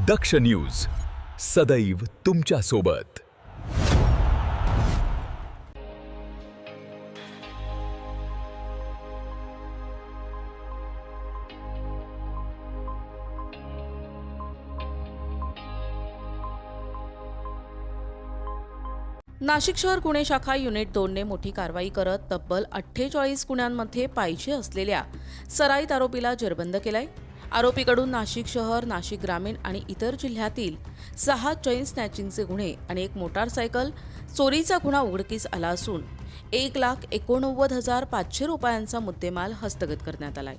दक्ष news सदैव तुमच्या सोबत। नाशिक शहर गुन्हे शाखा युनिट 2 ने मोठी कारवाई करत तब्बल 48 गुन्ह्यांमध्ये पाहिजे असलेल्या सराईत आरोपीला जेरबंद केलाय। आरोपीकडून नाशिक शहर, नाशिक ग्रामीण आणि इतर जिल्ह्यातील 6 चेन स्नॅचिंगचे गुन्हे आणि एक मोटारसायकल चोरीचा गुन्हा उघडकीस आला असून 1,89,500 रुपयांचा मुद्देमाल हस्तगत करण्यात आलाय।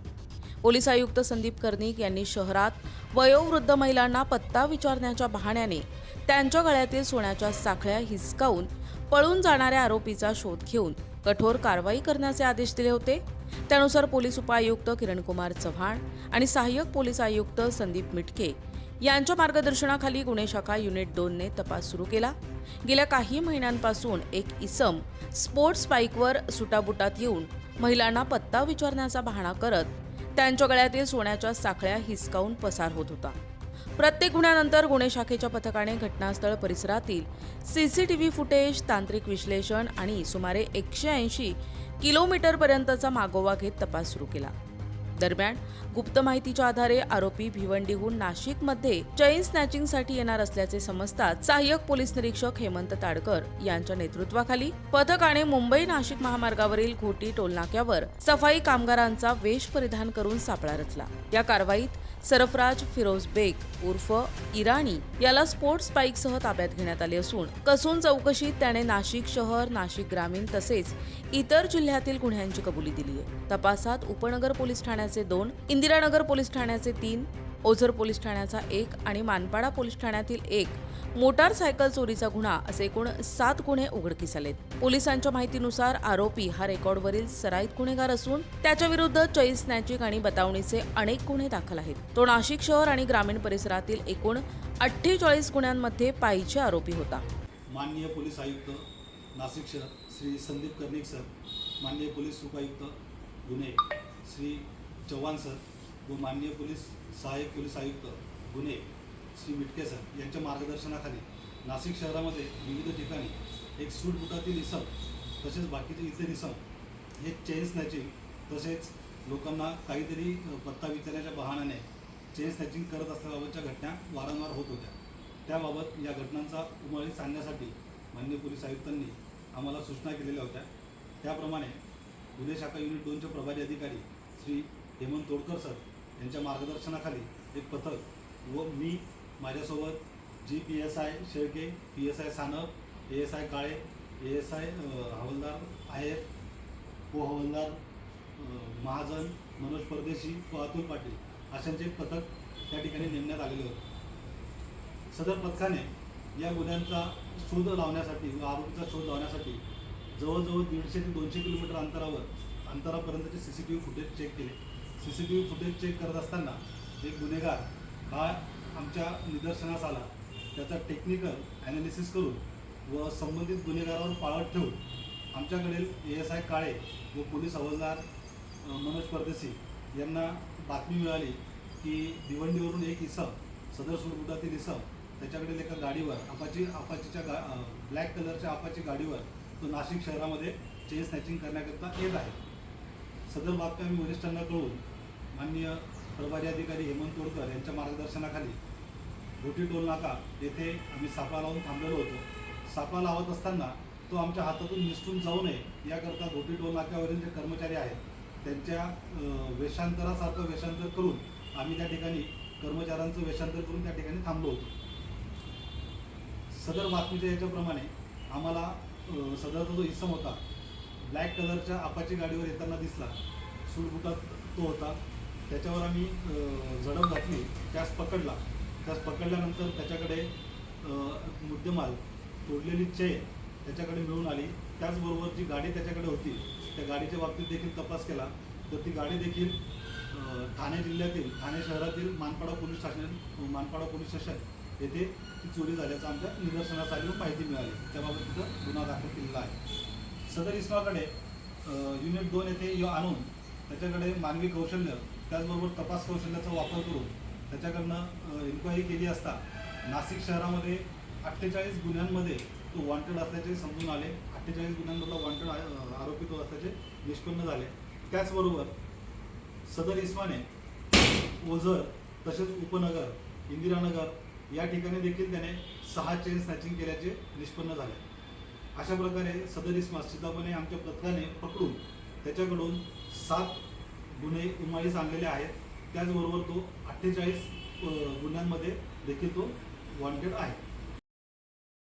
पोलीस आयुक्त संदीप कर्णिक यांनी शहरात वयोवृद्ध महिलांना पत्ता विचारण्याच्या बहाण्याने त्यांच्या गळ्यातील सोन्याच्या साखळ्या हिसकावून पळून जाणाऱ्या आरोपीचा शोध घेऊन कठोर कारवाई करण्याचे आदेश दिले होते। त्यानुसार पोलीस उपायुक्त किरणकुमार चव्हाण आणि सहाय्यक पोलीस आयुक्त संदीप मिटके यांच्या मार्गदर्शनाखाली गुन्हे शाखा युनिट 2 ने तपास सुरू केला। गेल्या काही महिन्यांपासून एक इसम स्पोर्ट्स बाईकवर सुटाबुटात येऊन महिलांना पत्ता विचारण्याचा बहाणा करत त्यांच्या गळ्यातील सोन्याच्या साखळ्या हिसकावून पसार होत होता। प्रत्येक गुन्ह्यानंतर गुन्हे शाखेच्या पथकाने घटनास्थळ परिसरातील सीसीटीव्ही फुटेज, तांत्रिक विश्लेषण आणि सुमारे 180 किलोमीटरपर्यंतचा मागोवा घेत तपास सुरू केला। दरम्यान गुप्त माहितीच्या आधारे आरोपी भिवंडीहून नाशिकमध्ये चेन स्नॅचिंगसाठी येणार असल्याचे समजताच सहाय्यक पोलीस निरीक्षक हेमंत ताडकर यांच्या नेतृत्वाखाली पथकाने मुंबई नाशिक महामार्गावरील घोटी टोलनाक्यावर सफाई कामगारांचा वेश परिधान करून सापळा रचला। या कारवाईत सरफराज फिरोज बेग उर्फ इराणी याला स्पोर्ट्स बाईकसह ताब्यात घेण्यात आले असून कसून चौकशीत त्याने नाशिक शहर, नाशिक ग्रामीण तसेच इतर जिल्ह्यातील गुन्ह्यांची कबुली दिली आहे। तपासात उपनगर पोलीस ठाण्याचे 2, इंदिरानगर पोलीस ठाण्याचे 3, ओझर पोलीस ठाण्याचा 1 आणि मानपाडा पोलीस ठाण्यातील 1 मोटारसायकल चोरीचा गुन्हा असे एकूण 7 गुन्हे उघडकीस आलेत। पोलिसांच्या माहितीनुसार आरोपी हा रेकॉर्डवरील सराईत गुन्हेगार असून त्याच्या विरुद्ध चेन स्नॅचिंग आणि बतावणीचे अनेक गुन्हे दाखल आहेत। तो नाशिक शहर आणि ग्रामीण परिसरातील एकूण 48 गुन्ह्यांमध्ये पाहिजे आरोपी होता। माननीय पोलीस आयुक्त नाशिक शहर श्री संदीप कर्णिक सर, माननीय पोलीस उपायुक्त गुन्हे श्री चव्हाण सर व माननीय सहाय्यक पोलीस आयुक्त गुन्हे श्री मिटके सर यांच्या मार्गदर्शनाखाली नाशिक शहरामध्ये विविध ठिकाणी एक सूटबुटातील इसम तसेच बाकीचे इतर इसम हे चेन स्नॅचिंग तसेच लोकांना काहीतरी पत्ता विचारण्याच्या बहाण्याने चेन स्नॅचिंग करत असल्याबाबतच्या घटना वारंवार होत होत्या। त्याबाबत या घटनांचा उमळीत आणण्यासाठी माननीय पोलीस आयुक्तांनी आम्हाला सूचना केलेल्या होत्या। त्याप्रमाणे गुन्हे शाखा युनिट 2चे प्रभारी अधिकारी श्री हेमंत तोडकर सर यांच्या मार्गदर्शनाखाली एक पथक व मी माझ्यासोबत PSI Shelke, PSI Sanap, ASI काळे, ASI हवालदार आहेर, हवालदार महाजन, मनोज परदेशी व अतुल पाटील अशांचे एक पथक त्या ठिकाणी नेमण्यात आलेले होते। सदर पथकाने या गुन्ह्यांचा शोध लावण्यासाठी व आरोपीचा शोध लावण्यासाठी जवळजवळ 150 ते 200 किलोमीटर अंतरापर्यंतचे CCTV फुटेज चेक केले। CCTV फुटेज चेक करत असताना एक गुन्हेगार हा आमच्या निदर्शनास आला। त्याचा टेक्निकल ॲनालिसिस करून व संबंधित गुन्हेगारावर पाळत ठेवून आमच्याकडील ASI काळे व पोलीस हवालदार मनोज परदेशी यांना बातमी मिळाली की भिवंडीवरून एक इसम सदर सूटबुटातील इसम त्याच्याकडील एका गाडीवर अपाचीच्या ब्लॅक कलरच्या अपाची गाडीवर तो नाशिक शहरामध्ये चेन स्नॅचिंग करण्याकरता येत आहे। सदर बातमी आम्ही वरिष्ठांना कळवून माननीय प्रभारी अधिकारी हेमंत तोडकर यांच्या मार्गदर्शनाखाली घोटी टोलनाका येथे आम्ही सापळा लावून थांबलेलो होतो। सापळा लावत असताना तो आमच्या हातातून निसटून जाऊ नये याकरता घोटी टोलनाक्यावरील जे कर्मचारी आहेत त्यांच्या वेषांतरासारखं वेषांतर करून आम्ही त्या ठिकाणी कर्मचाऱ्यांचं वेषांतर करून त्या ठिकाणी थांबलो होतो। सदर बातमीच्या याच्याप्रमाणे आम्हाला सदरचा जो इसम होता ब्लॅक कलरच्या अपाची गाडीवर येताना दिसला, सूटबुटात तो होता। त्याच्यावर आम्ही झडप घातली, त्यास पकडल्यानंतर त्याच्याकडे मुद्देमाल तोडलेली चेन त्याच्याकडे मिळून आली। त्याचबरोबर जी गाडी त्याच्याकडे होती त्या गाडीच्या बाबतीत देखील तपास केला तर ती गाडी देखील ठाणे जिल्ह्यातील ठाणे शहरातील मानपाडा पोलीस स्टेशन येथे ती चोरी झाल्याचं आमच्या निदर्शनास आली व माहिती मिळाली। त्याबाबत तिथं गुन्हा दाखल केलेला आहे। सदर इसमाकडे युनिट 2 येथे आणून त्याच्याकडे मानवी कौशल्य त्याचबरोबर तपास कौशल्याचा वापर करून त्याच्याकडनं इन्क्वायरी केली असता नाशिक शहरामध्ये 48 गुन्ह्यांमध्ये तो वॉन्टेड असल्याचे समजून आले. 48 गुन्ह्यांमधला वॉन्टेड आरोपी तो असल्याचे निष्पन्न झाले. त्याचबरोबर सदर इस्माने ओझर तसेच उपनगर, इंदिरानगर या ठिकाणी देखील त्याने 6 चेन स्नॅचिंग केल्याचे निष्पन्न झाले. अशा प्रकारे सदर इस्मा सिद्धापणे आमच्या पथकाने पकडून त्याच्याकडून 7 गुन्हे उमाळीस आणलेले आहेत. त्याचबरोबर तो 48 गुन्ह्यांमध्ये देखील तो वॉन्टेड आहे.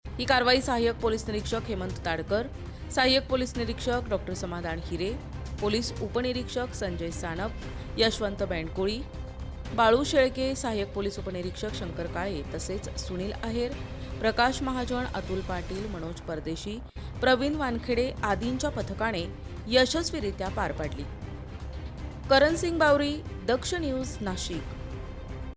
ही कारवाई सहाय्यक पोलीस निरीक्षक हेमंत ताडकर, सहाय्यक पोलीस निरीक्षक डॉक्टर समाधान हिरे, पोलीस उपनिरीक्षक संजय सानप, यशवंत बेंडकोळी, बाळू शेळके, सहाय्यक पोलीस उपनिरीक्षक शंकर काळे तसेच सुनील आहेर, प्रकाश महाजन, अतुल पाटील, मनोज परदेशी, प्रवीण वानखेडे आदींच्या पथकाने यशस्वीरित्या पार पाडली. करण सिंग बावरी, दक्ष न्यूज, नाशिक.